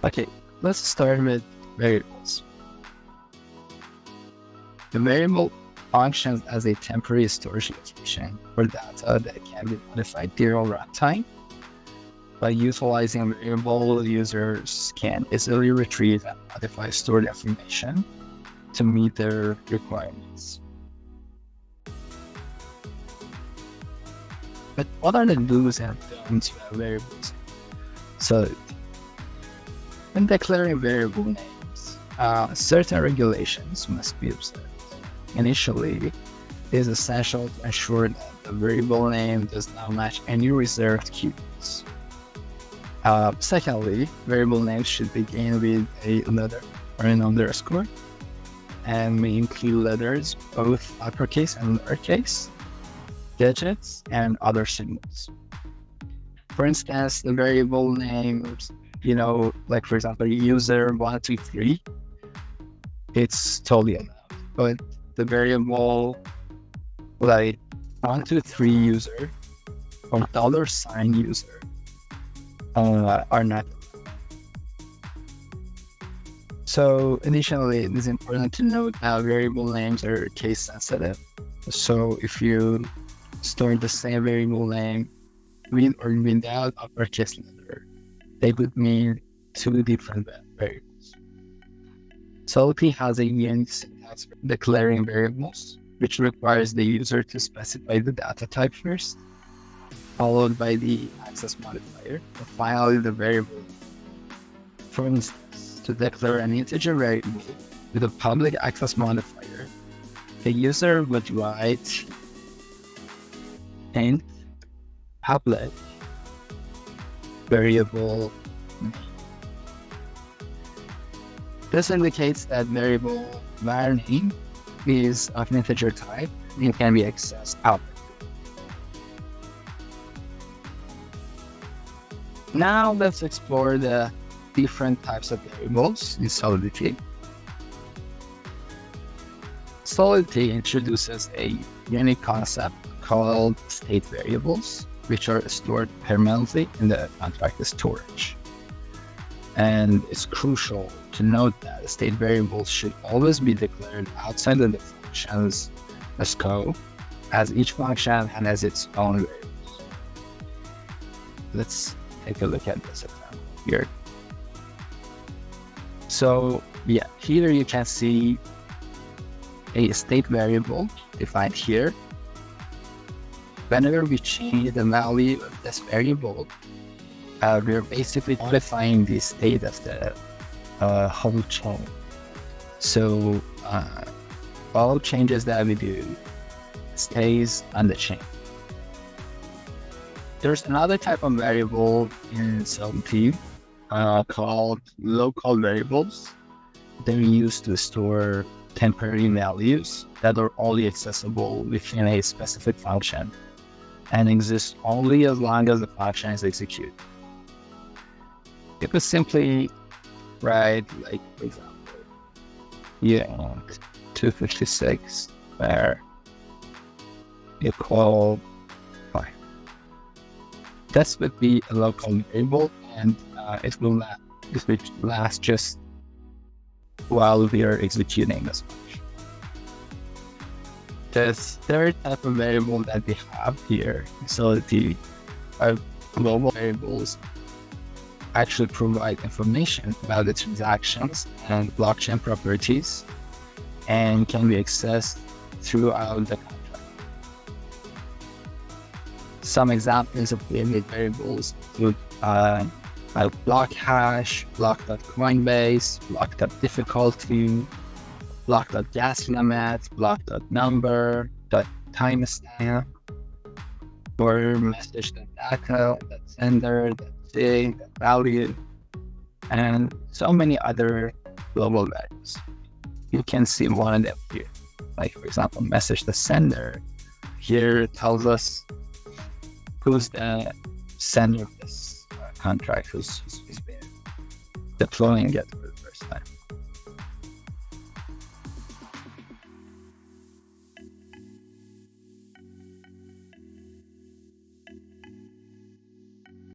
Okay, let's start with variables. The variable functions as a temporary storage location for data that can be modified during runtime. By utilizing a variable, users can easily retrieve and modify stored information to meet their requirements. But what are the do's and don'ts of variables? So, when declaring variable names, certain regulations must be observed. Initially, it is essential to ensure that the variable name does not match any reserved keywords. Secondly, variable names should begin with a letter or an underscore and may include letters, both uppercase and lowercase, digits, and other symbols. For instance, the variable names, like for example, user123, it's totally allowed. But the variable like 123 user or $sign user are not. So additionally, it is important to note how variable names are case sensitive. So if you store the same variable name with or without uppercase letter, they would mean two different variables. Solidity has a unique syntax for declaring variables, which requires the user to specify the data type first, followed by the access modifier, and finally the variable. For instance, to declare an integer variable with a public access modifier, the user would write int public variable name. This indicates that variable var name is of an integer type and can be accessed out. Now let's explore the different types of variables in Solidity. Solidity introduces a unique concept called state variables, which are stored permanently in the contract storage. And it's crucial to note that state variables should always be declared outside of the function's scope, as each function has its own variables. Let's take a look at this example here. So here you can see a state variable defined here. Whenever we change the value of this variable, we're basically modifying the state of the whole chain. So all changes that we do stays on the chain. There's another type of variable in Solidity called local variables. They're used to store temporary values that are only accessible within a specific function and exist only as long as the function is executed. You could simply write, like, for example, 256 where equal 5. This would be a local variable, and it will last just while we are executing this function. The third type of variable that we have here in Solidity are global variables. Actually provide information about the transactions and blockchain properties and can be accessed throughout the contract. Some examples of global variables include block hash, block.coinbase, block.difficulty, block.gas limit, block.number, .timestamp, or message.data, .sender, .sig, .value, and so many other global values. You can see one of them here. Like, for example, message the sender here tells us who's the sender of this contract, who's been deploying it.